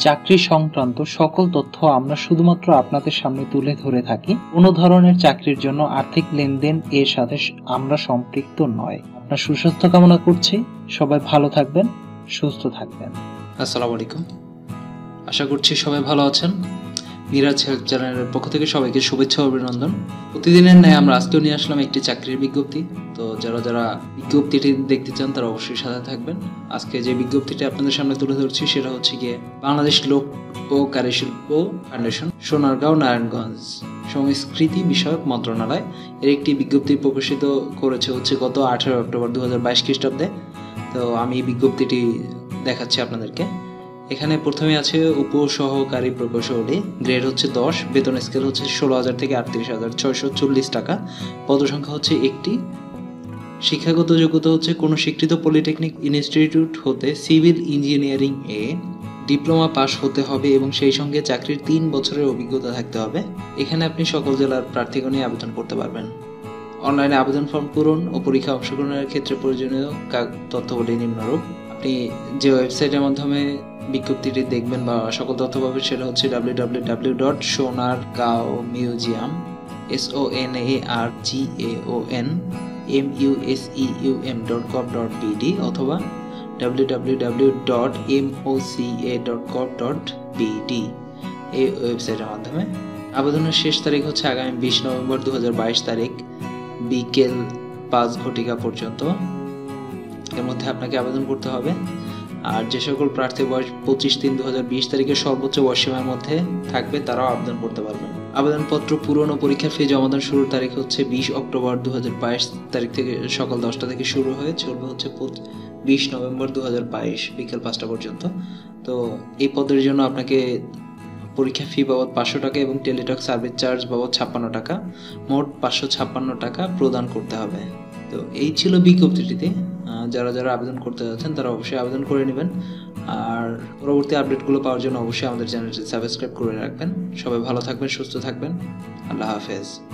চাকরি সংক্রান্ত সকল তথ্য আমরা শুধুমাত্র আপনাদের সামনে তুলে ধরে থাকি। কোনো ধরনের চাকরির জন্য আর্থিক লেনদেন এর সাথে আমরা সম্পৃক্ত নয়। আপনার সুস্বাস্থ্য কামনা করছি। সবাই ভালো থাকবেন, সুস্থ থাকবেন। আসসালামু আলাইকুম। আশা করছি সবাই ভালো আছেন। মিরাজ হেলথ চ্যানেলের পক্ষ থেকে সবাইকে শুভেচ্ছা ও অভিনন্দন। প্রতিদিনের ন্যায় আমরা আজকেও নিয়ে আসলাম একটি চাকরির বিজ্ঞপ্তি। তো যারা বিজ্ঞপ্তিটি দেখতে চান তারা অবশ্যই সাথে থাকবেন। আজকে যে বিজ্ঞপ্তিটি আপনাদের সামনে তুলে ধরছি সেটা হচ্ছে গিয়ে বাংলাদেশ লোক ও কারুশিল্প ফাউন্ডেশন, সোনারগাঁও, নারায়ণগঞ্জ সংস্কৃতি বিষয়ক মন্ত্রণালয় এর একটি বিজ্ঞপ্তি প্রকাশিত করেছে হচ্ছে গত 18 অক্টোবর 2022 খ্রিস্টাব্দে। তো আমি এই বিজ্ঞপ্তিটি দেখাচ্ছি আপনাদেরকে। এখানে প্রথমে আছে উপসহকারী প্রকৌশলী, গ্রেড হচ্ছে 10, বেতন স্কেল হচ্ছে 16,000 থেকে 38,640 টাকা, পদসংখ্যা হচ্ছে একটি, শিক্ষাগত যোগ্যতা হচ্ছে কোনো স্বীকৃত পলিটেকনিক ইনস্টিটিউট হতে সিভিল ইঞ্জিনিয়ারিং এ ডিপ্লোমা পাস হতে হবে এবং সেই সঙ্গে চাকরির 3 বছরের অভিজ্ঞতা থাকতে হবে। এখানে আপনি সকল জেলার প্রার্থীগণই আবেদন করতে পারবেন। অনলাইনে আবেদন ফর্ম পূরণ ও পরীক্ষা অংশগ্রহণের ক্ষেত্রে প্রয়োজনীয় তথ্যগুলি নিম্নরূপ। আপনি যে ওয়েবসাইটের মাধ্যমে বিজ্ঞপ্তিটি দেখবেন বা সকল তথ্য পাবেন সেটা হচ্ছে www.sonargaonmuseum.com.bd অথবা www.moca.gov.bd এই ওয়েবসাইটের মাধ্যমে। আবেদনের শেষ তারিখ হচ্ছে আগামী 20 নভেম্বর 2022 তারিখ বিকেল 5 ঘটিকা পর্যন্ত। এর মধ্যে আপনাকে আবেদন করতে হবে। আর যে সকল প্রার্থীর বয়স 25/3/2020 তারিখের সর্বোচ্চ বয়সসীমার মধ্যে থাকবে তারাও আবেদন করতে পারবেন। আবেদনপত্র পূরণ ও পরীক্ষার ফি জমা দেওয়ার শুরুর তারিখ হচ্ছে 20 অক্টোবর 2022 তারিখ থেকে সকাল 10টা থেকে শুরু হয়ে চলবে হচ্ছে 20 নভেম্বর 2022 বিকেল 5টা পর্যন্ত। তো এই পদের জন্য আপনাকে পরীক্ষা ফি বাবদ 500 টাকা এবং টেলিটক সার্ভিস চার্জ বাবদ 56 টাকা, মোট 556 টাকা প্রদান করতে হবে। তো এই ছিল বিজ্ঞপ্তিটিতে। যারা আবেদন করতে যাচ্ছেন তারা অবশ্যই আবেদন করে নেবেন। আর পরবর্তী আপডেটগুলো পাওয়ার জন্য অবশ্যই আমাদের চ্যানেলটি সাবস্ক্রাইব করে রাখবেন। সবাই ভালো থাকবেন, সুস্থ থাকবেন। আল্লাহ হাফেজ।